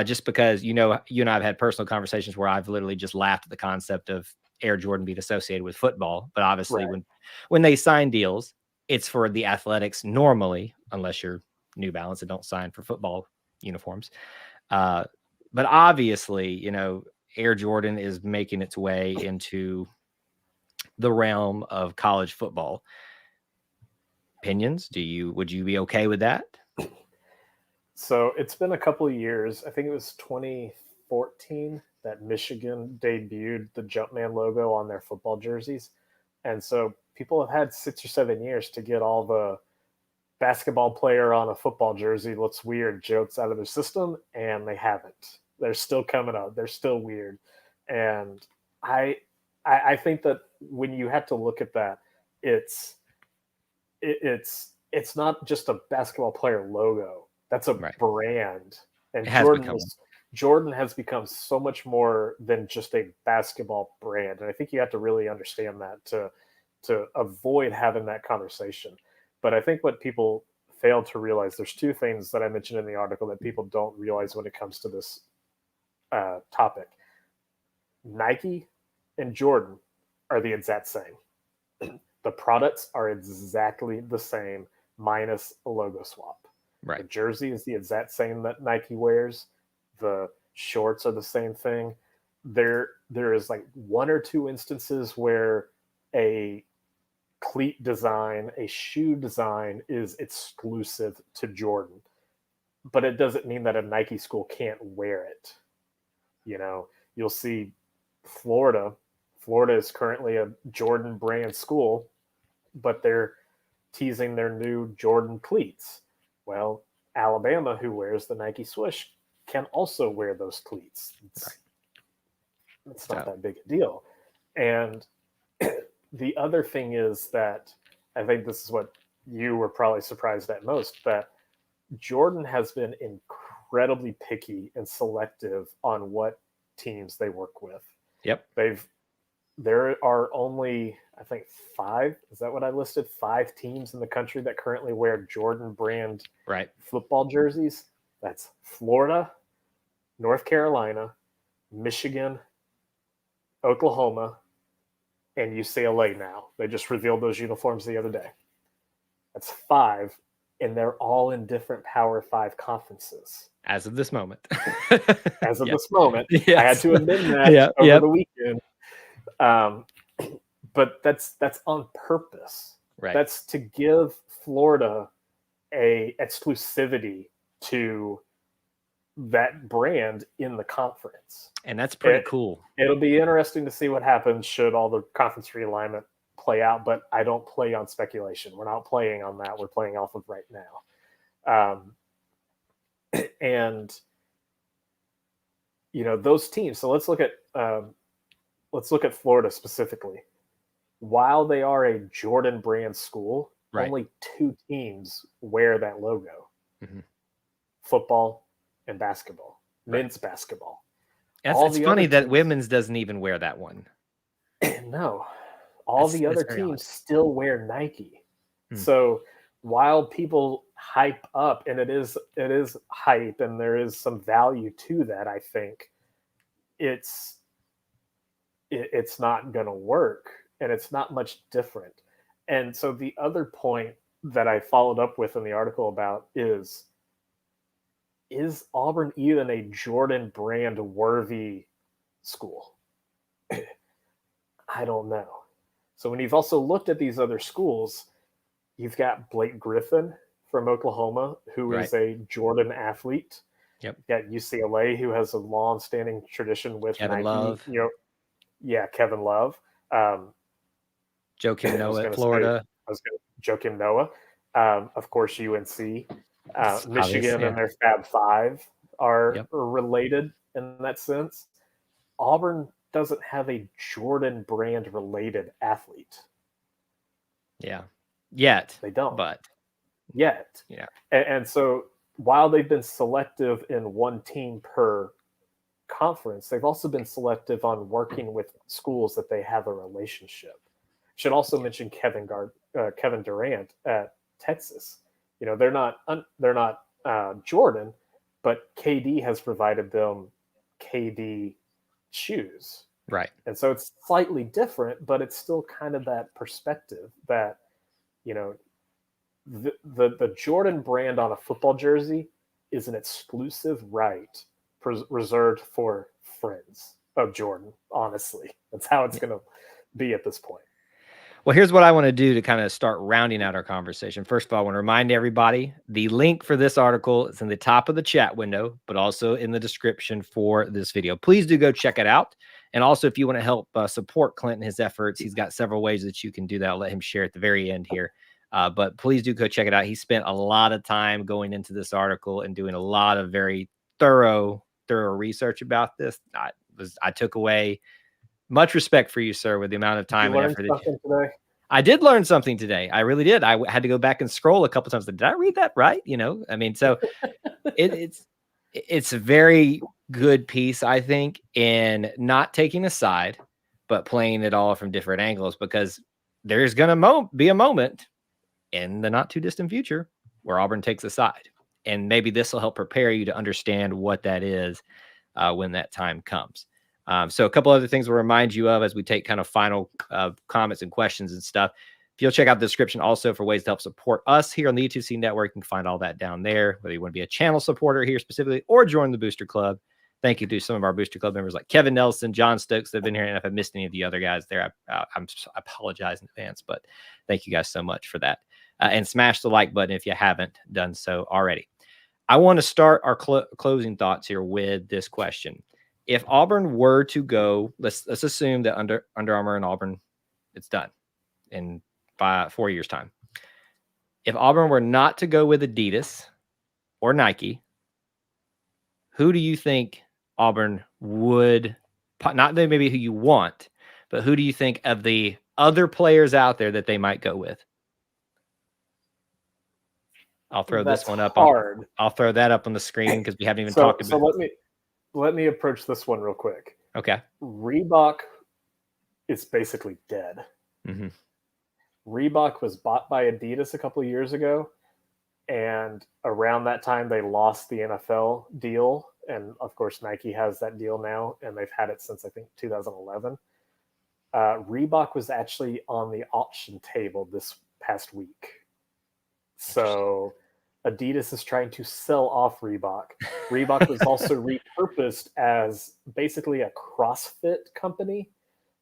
just because, you and I have had personal conversations where I've literally just laughed at the concept of Air Jordan being associated with football. But obviously, Right. when they sign deals, it's for the athletics normally, unless you're New Balance and don't sign for football uniforms. But obviously, Air Jordan is making its way into the realm of college football. Opinions? Would you be okay with that? So it's been a couple of years. I think it was 2014 that Michigan debuted the Jumpman logo on their football jerseys. And so people have had 6 or 7 years to get all the basketball player on a football jersey looks weird jokes out of their system, and they haven't. They're still coming up. They're still weird. And I think that when you have to look at that, it's not just a basketball player logo. That's a brand. And Jordan has become so much more than just a basketball brand. And I think you have to really understand that to avoid having that conversation. But I think what people fail to realize, there's two things that I mentioned in the article that people don't realize when it comes to this topic. Nike and Jordan are the exact same. The products are exactly the same, minus a logo swap. Right. The jersey is the exact same that Nike wears. The shorts are the same thing. There is like one or two instances where a cleat design, a shoe design is exclusive to Jordan, but it doesn't mean that a Nike school can't wear it. You'll see Florida is currently a Jordan brand school, but they're teasing their new Jordan cleats. Well, Alabama, who wears the Nike swoosh, can also wear those cleats. It's not that big a deal. And the other thing is that I think this is what you were probably surprised at most, that Jordan has been incredibly picky and selective on what teams they work with. Yep. There are only, I think, 5. Is that what I listed? 5 teams in the country that currently wear Jordan brand football jerseys. That's Florida, North Carolina, Michigan, Oklahoma, and UCLA now. They just revealed those uniforms the other day. That's 5, and they're all in different Power 5 conferences. As of this moment. As of this moment. Yes. I had to amend that over the weekend. But that's on purpose. Right. That's to give Florida a exclusivity to that brand in the conference. And that's pretty cool. It'll be interesting to see what happens should all the conference realignment play out, but I don't play on speculation. We're not playing on that. We're playing off of right now. And those teams. So let's look at Florida specifically. While they are a Jordan brand school, only 2 teams wear that logo: football and basketball. men's basketball. It's funny that women's doesn't even wear that one. No, all the other teams still wear Nike. So while people hype up, and it is hype, and there is some value to that, I think it's not going to work, and it's not much different. And so the other point that I followed up with in the article about is Auburn even a Jordan brand worthy school? I don't know. So when you've also looked at these other schools, you've got Blake Griffin from Oklahoma, who is a Jordan athlete. Yep. You've got UCLA, who has a long-standing tradition with Kevin Nike. Love. Kevin Love. Joakim Noah at Florida. Joakim Noah. Of course, UNC. Michigan and their Fab Five are related in that sense. Auburn doesn't have a Jordan brand related athlete. Yeah. Yet. They don't. But. Yet. Yeah. And so while they've been selective in one team per conference, they've also been selective on working with schools that they have a relationship. Should also mention Kevin Durant at Texas. They're not Jordan, but KD has provided them KD shoes. Right. And so it's slightly different, but it's still kind of that perspective that, the Jordan brand on a football jersey is an exclusive right reserved for friends of Jordan. Honestly, that's how it's going to be at this point. Well, here's what I want to do to kind of start rounding out our conversation. First of all, I want to remind everybody the link for this article is in the top of the chat window, but also in the description for this video. Please do go check it out. And also, if you want to help support Clint and his efforts, he's got several ways that you can do that. I'll let him share at the very end here. But please do go check it out. He spent a lot of time going into this article and doing a lot of very thorough research about this. I took away much respect for you, sir, with the amount of time and effort. Today? I did learn something today. I really did. I had to go back and scroll a couple times. Did I read that right? So it's a very good piece, I think, in not taking a side, but playing it all from different angles, because there's going to be a moment in the not too distant future where Auburn takes a side. And maybe this will help prepare you to understand what that is when that time comes. So a couple other things we'll remind you of as we take kind of final comments and questions and stuff. If you'll check out the description also for ways to help support us here on the E2C Network, you can find all that down there, whether you want to be a channel supporter here specifically or join the Booster Club. Thank you to some of our Booster Club members like Kevin Nelson, John Stokes that have been here. And if I missed any of the other guys there, I apologize in advance, but thank you guys so much for that. And smash the like button if you haven't done so already. I want to start our closing thoughts here with this question. If Auburn were to go, let's assume that Under Armour and Auburn, it's done in 4 years' time. If Auburn were not to go with Adidas or Nike, who do you think Auburn would, not maybe who you want, but who do you think of the other players out there that they might go with? I'll throw this one up. I'll throw that up on the screen because we haven't even talked about it. So let me approach this one real quick. Okay. Reebok is basically dead. Mm-hmm. Reebok was bought by Adidas a couple of years ago, and around that time they lost the NFL deal, and of course Nike has that deal now, and they've had it since I think 2011. Reebok was actually on the auction table this past week. So Adidas is trying to sell off Reebok. Reebok was also repurposed as basically a CrossFit company.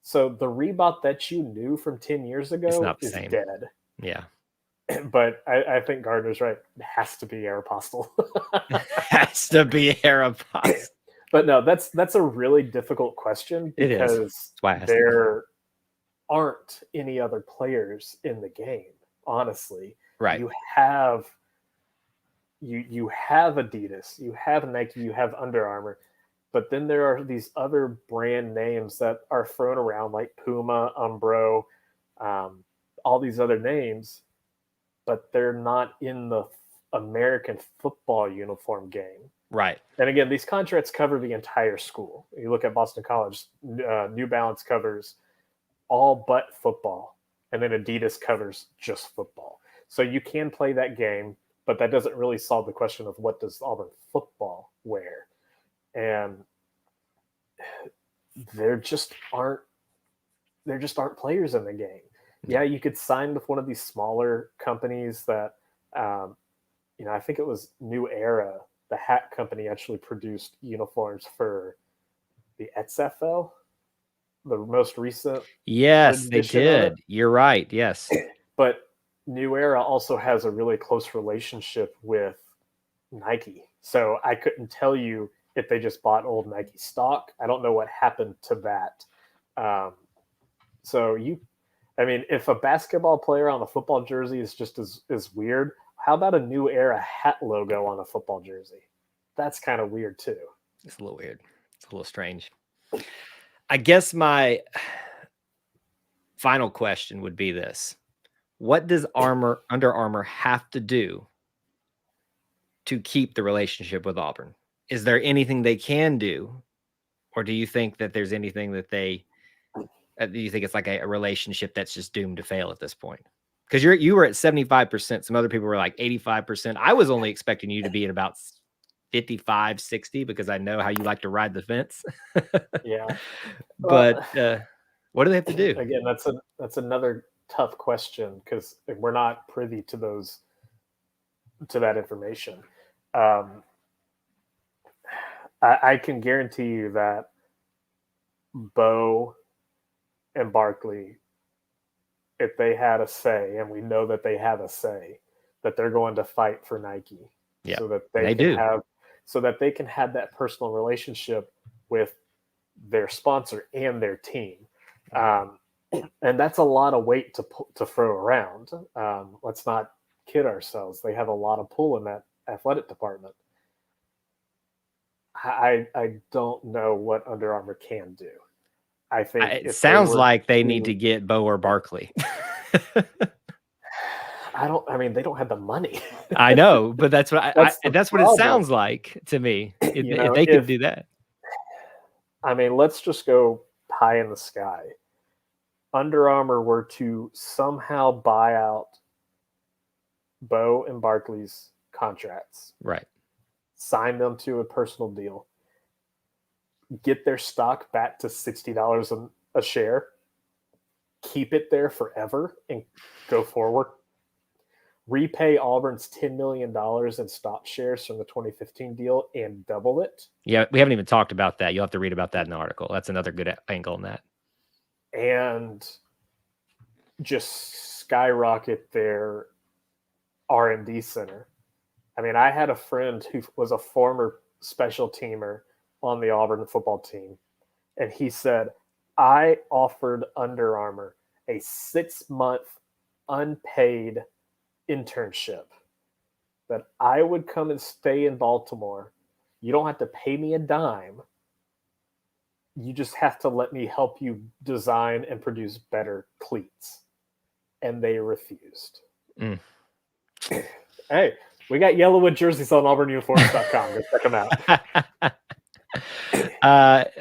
So the Reebok that you knew from 10 years ago is dead. Yeah. But I think Gardner's right. It has to be Aeropostale. Has to be Aeropostale. But no, that's a really difficult question because there aren't any other players in the game, honestly. Right. You have Adidas, you have Nike, you have Under Armour, but then there are these other brand names that are thrown around like Puma, Umbro, all these other names, but they're not in the American football uniform game. Right. And again, these contracts cover the entire school. You look at Boston College, New Balance covers all but football, and then Adidas covers just football. So you can play that game, but that doesn't really solve the question of what does Auburn football wear. And there just aren't players in the game. Yeah, you could sign with one of these smaller companies that, I think it was New Era, the hat company, actually produced uniforms for the XFL, the most recent. Yes, they did. You're right. Yes. But New Era also has a really close relationship with Nike. So I couldn't tell you if they just bought old Nike stock. I don't know what happened to that. If a basketball player on a football jersey is just as weird, how about a New Era hat logo on a football jersey? That's kind of weird too. It's a little weird. It's a little strange. I guess my final question would be this. What does Under Armour have to do to keep the relationship with Auburn? Is there anything they can do? Or do you think that there's anything that do you think it's like a relationship that's just doomed to fail at this point? Because you were at 75%. Some other people were like 85%. I was only expecting you to be at about 55, 60, because I know how you like to ride the fence. Yeah. But what do they have to do? Again, that's another tough question, because we're not privy to that information. I can guarantee you that Bo and Barkley, if they had a say, and we know that they have a say, that they're going to fight for Nike, so that they can have that personal relationship with their sponsor and their team. And that's a lot of weight to throw around. Let's not kid ourselves. They have a lot of pull in that athletic department. I don't know what Under Armour can do. I think it sounds like they need to get Bo or Barkley. They don't have the money. I know, but that's what that's what it sounds like to me. If they could do that. Let's just go pie in the sky. Under Armour were to somehow buy out Bo and Barkley's contracts. Right. Sign them to a personal deal. Get their stock back to $60 a share. Keep it there forever and go forward. Repay Auburn's $10 million in stock shares from the 2015 deal and double it. Yeah, we haven't even talked about that. You'll have to read about that in the article. That's another good angle on that. And just skyrocket their R&D center. I had a friend who was a former special teamer on the Auburn football team, and he said, I offered Under Armour a 6-month unpaid internship that I would come and stay in Baltimore. You don't have to pay me a dime. You just have to let me help you design and produce better cleats. And they refused. Hey, we got Yellowwood jerseys on auburnuniforms.com. Go check them out.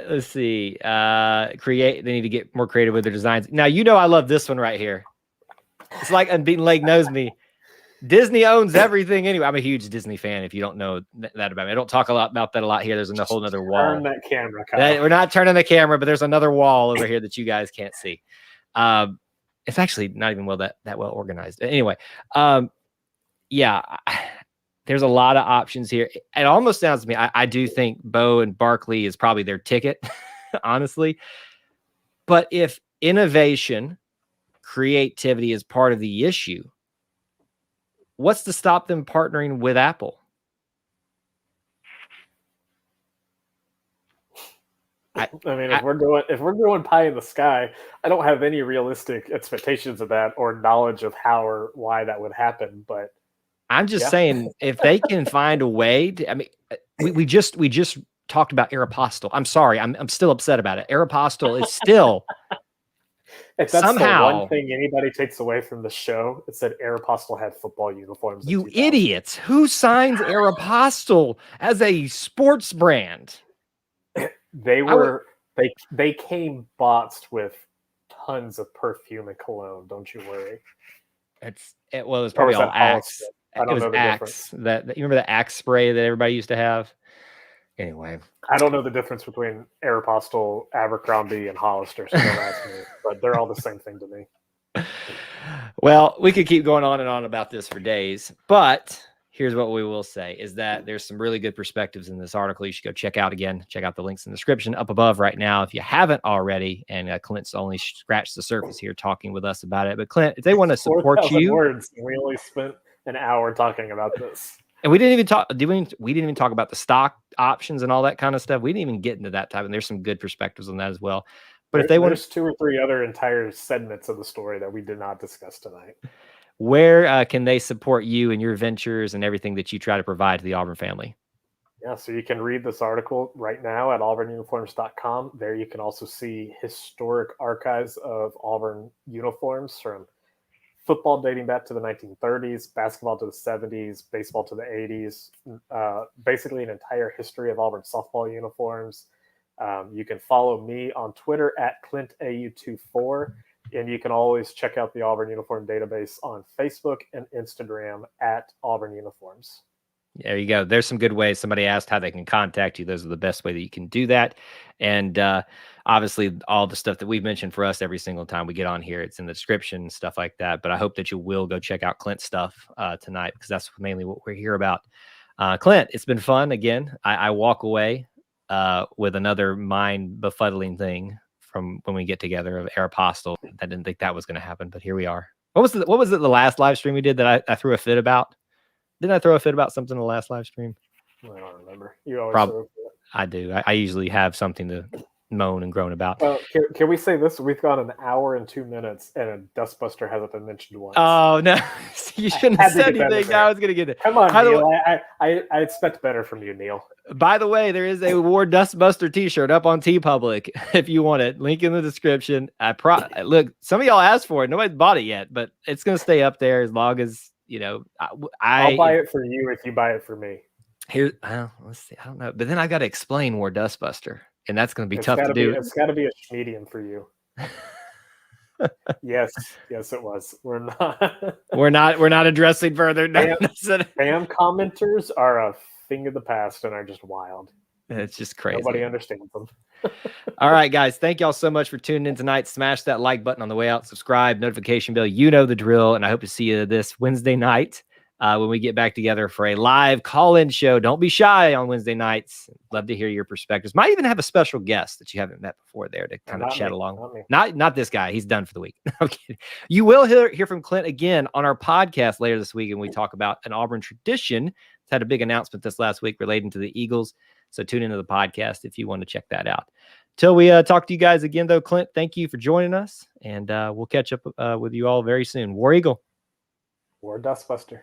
Let's see. They need to get more creative with their designs. Now, I love this one right here. It's like Unbeaten Lake knows me. Disney owns everything anyway. I'm a huge Disney fan, if you don't know that about me. I don't talk about that a lot here. There's a whole other wall. Turn that camera, Kyle. We're not turning the camera, but there's another wall over here that you guys can't see. It's actually not even that well organized. Anyway, there's a lot of options here. It almost sounds to me, I do think Bo and Barkley is probably their ticket, honestly. But if innovation, creativity is part of the issue, what's to stop them partnering with Apple? If we're going pie in the sky, I don't have any realistic expectations of that or knowledge of how or why that would happen. But I'm just saying, if they can find a way to, we just talked about Aeropostale. I'm sorry, I'm still upset about it. Aeropostale is still If that's the Somehow, one thing anybody takes away from the show, it's that Aeropostale had football uniforms. you idiots, who signs Aeropostale as a sports brand? They came boxed with tons of perfume and cologne. Don't you worry. It was probably all Axe. I don't know the Axe. difference. You remember the Axe spray that everybody used to have? Anyway, I don't know the difference between Aeropostale, Abercrombie, and Hollister. So don't ask me, but they're all the same thing to me. Well, we could keep going on and on about this for days, but here's what we will say is that there's some really good perspectives in this article. You should go check out again. Check out the links in the description up above right now if you haven't already. And Clint's only scratched the surface here talking with us about it. But Clint, if they want to support you, words. We only spent an hour talking about this. And we didn't even talk. We didn't even talk about the stock options and all that kind of stuff. We didn't even get into that type. And there's some good perspectives on that as well. But there's 2 or 3 other entire segments of the story that we did not discuss tonight. Where can they support you and your ventures and everything that you try to provide to the Auburn family? Yeah, so you can read this article right now at auburnuniforms.com. There you can also see historic archives of Auburn uniforms from football dating back to the 1930s, basketball to the 70s, baseball to the 80s, basically an entire history of Auburn softball uniforms. You can follow me on Twitter at ClintAU24, and you can always check out the Auburn Uniform Database on Facebook and Instagram at Auburn Uniforms. There you go. There's some good ways. Somebody asked how they can contact you. Those are the best way that you can do that. And obviously, all the stuff that we've mentioned for us every single time we get on here, it's in the description, stuff like that. But I hope that you will go check out Clint's stuff tonight, because that's mainly what we're here about. Clint, it's been fun. Again, I walk away with another mind befuddling thing from when we get together of Aeropostale. I didn't think that was going to happen, but here we are. What was it the last live stream we did that I threw a fit about? Didn't I throw a fit about something in the last live stream? I don't remember. You always throw a fit. I do. I usually have something to moan and groan about. Well, can we say this? We've got an hour and 2 minutes, and a Dustbuster hasn't been mentioned once. Oh, no. You shouldn't have said anything. I was going to get it. Come on, Neil. I expect better from you, Neil. By the way, there is a War Dustbuster t-shirt up on TeePublic if you want it. Link in the description. Look, some of y'all asked for it. Nobody's bought it yet, but it's going to stay up there as long as, you know, I'll buy it for you if you buy it for me. Here, let's see. I don't know, but then I got to explain War Dustbuster, and that's going to be tough to do. It's got to be a medium for you. Yes, it was. We're not addressing further. Spam commenters are a thing of the past and are just wild. It's just crazy. Nobody understands them. All right, guys. Thank y'all so much for tuning in tonight. Smash that like button on the way out. Subscribe, notification bell. You know the drill. And I hope to see you this Wednesday night when we get back together for a live call-in show. Don't be shy on Wednesday nights. Love to hear your perspectives. Might even have a special guest that you haven't met before there to kind of chat along. Not this guy. He's done for the week. Okay. You will hear from Clint again on our podcast later this week, and we talk about an Auburn tradition. It's had a big announcement this last week relating to the Eagles. So tune into the podcast if you want to check that out. Till we talk to you guys again, though, Clint, thank you for joining us, and we'll catch up with you all very soon. War Eagle. War Dustbuster.